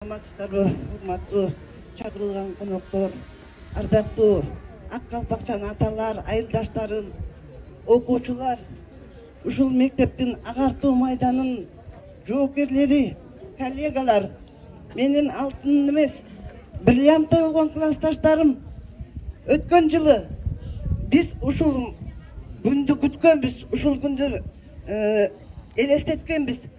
Саламатсыздарбы, урматтуу чакырылган коноктор, ардактуу ак калпакчан аталар, айылдаштарым, окуучулар, ушул мектептин агартуу майданын жоокерлери, коллегалар, менин алтын эмес, бриллианттай болгон классташтарым, өткөн жылы биз ушул күндү күткөнбүз, ушул күндү элестеткенбиз.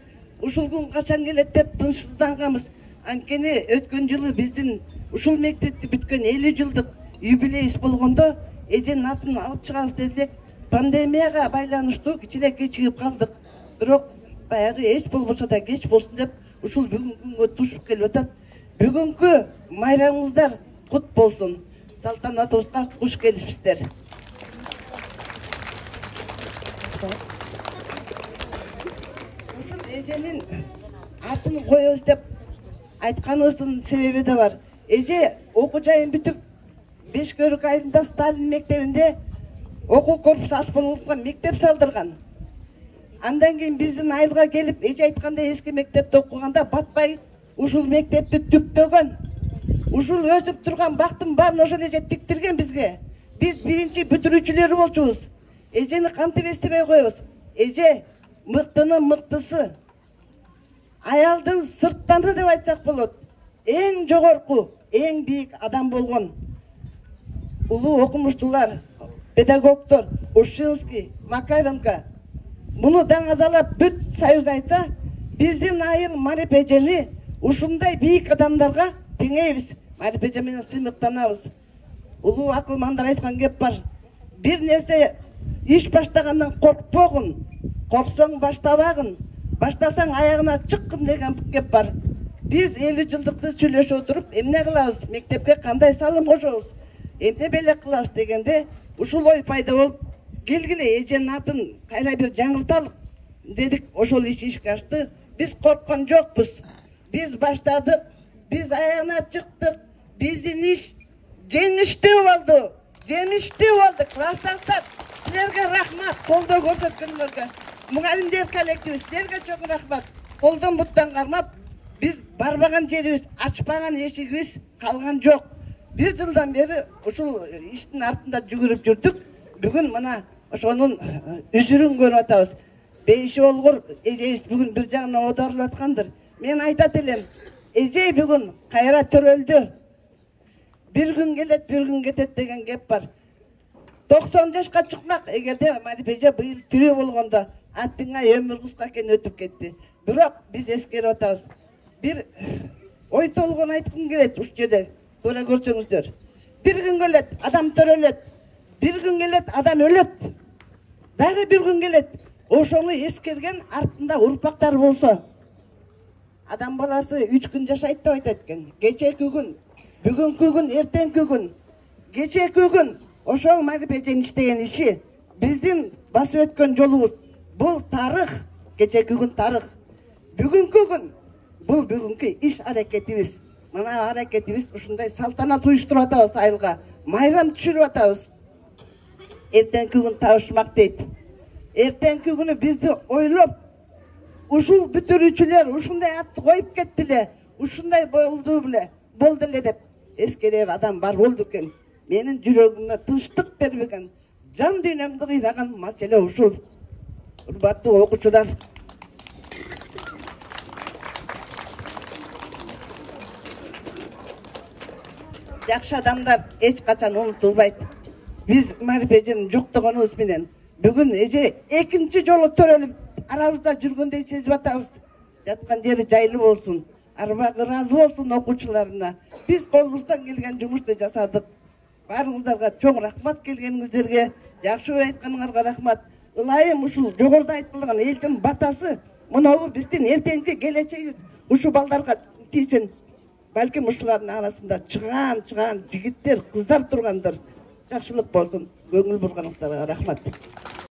Ушул күн качан келет деп тынчсызданганбыз. Анткени өткөн жылы биздин ушул мектепти бүткөн 50 жылдык юбилейибиз болгондо эженин атын алып чыгабыз дедик. Пандемияга байланыштуу кичине кечигип калдык. Бирок баягы эч болбосо да кеч болсун деп ушул бүгүнкү күнгө тушуп келип атат. Бүгүнкү майрамыңыздар кут болсун. Салтанатыбызга куш келипсиздер. Ушул эженин атын коебуз деп айтканыбыздын себеби да бар. Эже окуу жайын бүтүп, Бешкөрүк айылында Сталин мектебинде окуу корпусу ас болгон мектеп салдырган. Андан кийин биздин айылга келип, эже айткандай эски мектепте окуганда батпай ушул мектепти түптөгөн. Ушул өсүп турган бактын баарын ошол эже тиктирген бизге. Биз биринчи бүтүрүүчүлөрү болчубуз. Эжени кантип эстебей коебуз? Эже мыктынын мыктысы. Аялдын сырттаны деп айтсак болот. Эң жогорку, эң бийик адам болгон. Улуу окумуштуулар, педагогдор, Ушинский, Макаренко. Муну даңазалап бүт союз айтса, биздин айыл Марип эжени ушундай бийик адамдарга теңейбиз. Марип эже менен сыймыктанабыз. Улуу акылмандар айткан кеп бар. Бир нерсе иш баштагандан коркпогун, корксоң баштабагын. Баштасаң аягына чыккын деген кеп бар. Биз 50 жылдыкты сүйлөшүп отуруп, эмне кылабыз? Мектепке кандай салым кошобуз? Эмне белек кылабыз дегенде, ушул ой пайда болуп, келгиле эженин атын кайра бир жаңырталык дедик. Ошол ишке ашты. Биз корккон жокпуз. Биз баштадык. Биз аягына чыктык. Биздин иш жеңиштүү болду. Жемиштүү болду. Классташтар, силерге рахмат колдоо көрсөткөнүңөргө. Мугалимдер коллективи, силерге чоң рахмат. Колдон буттан кармап, биз барбаган жерибиз, ачпаган эшигибиз калган жок. Бир жылдан бери ушул иштин артында жүгүрүп жүрдүк. Бүгүн мына ошонун үзүрүн көрүп атабыз. Бейиши болгор эжебиз бүгүн бир жагына оодарылып аткандыр. Мен айтат элем, эже бүгүн кайра төрөлдү. Бир күн келет, бир күн кетет деген кеп бар. 90 жашка чыкмак, эгерде Марип эже быйыл тирүү болгондо. Аттыңа өмүр кыска экен өтүп кетти. Бирок биз эскерип атабыз. Бир ой толгон айткым келет ушул жерде. Туура көрсөңүздөр. Бир күн келет, адам төрөлөт. Бир күн келет, адам өлөт. Дагы бир күн келет. Ошону эскерген артында урпактар болсо. Адам баласы 3 күн жашайт деп айтат экен. Кечеки күн, бүгүнкү күн, эртеңки күн. Кечеки күн ошол Марип эженин иштеген иши, биздин басып өткөн жолубуз. Бул тарых, кечеки күн тарых. Бүгүнкү күн, бул бүгүнкү иш аракетибиз. Мына аракетибиз ушундай салтанат уюштуруп атабыз айылга. Майрам түшүрүп атабыз. Эртеңки күн табышмак дейт. Эртеңки күнү бизди ойлоп, ушул бүтүрүүчүлөр ушундай атты коюп кеттиле, ушундай болду эле деп эскерер адам бар болду экен. Менин жүрөгүмө тынчтык бербеген, жан дүйнөмдү кыйраган маселе ушул. Урматтуу окуучулар, жакшы адамдар эч качан унутулбайт. Биз Марип эженин жоктогонубуз менен бүгүн эже экинчи жолу төрөлүп арабызда жүргөндөй сезип атабыз. Жаткан жери жайлуу болсун, арбагы ыраазы болсун окуучуларына. Биз колубуздан келген жумушту жасадык. Баарыңыздарга чоң рахмат келгениңиздерге, жакшы ой айтканыңарга рахмат. Ылайым ушул жогоруда айтылган элдин батасы, мынабу биздин эртеңки келечегибиз ушу балдарга тийсин. Балким ушулардын арасында чыгаан жигиттер, кыздар тургандыр. Жакшылык болсун. Көңүл бурганыңыздарга рахмат.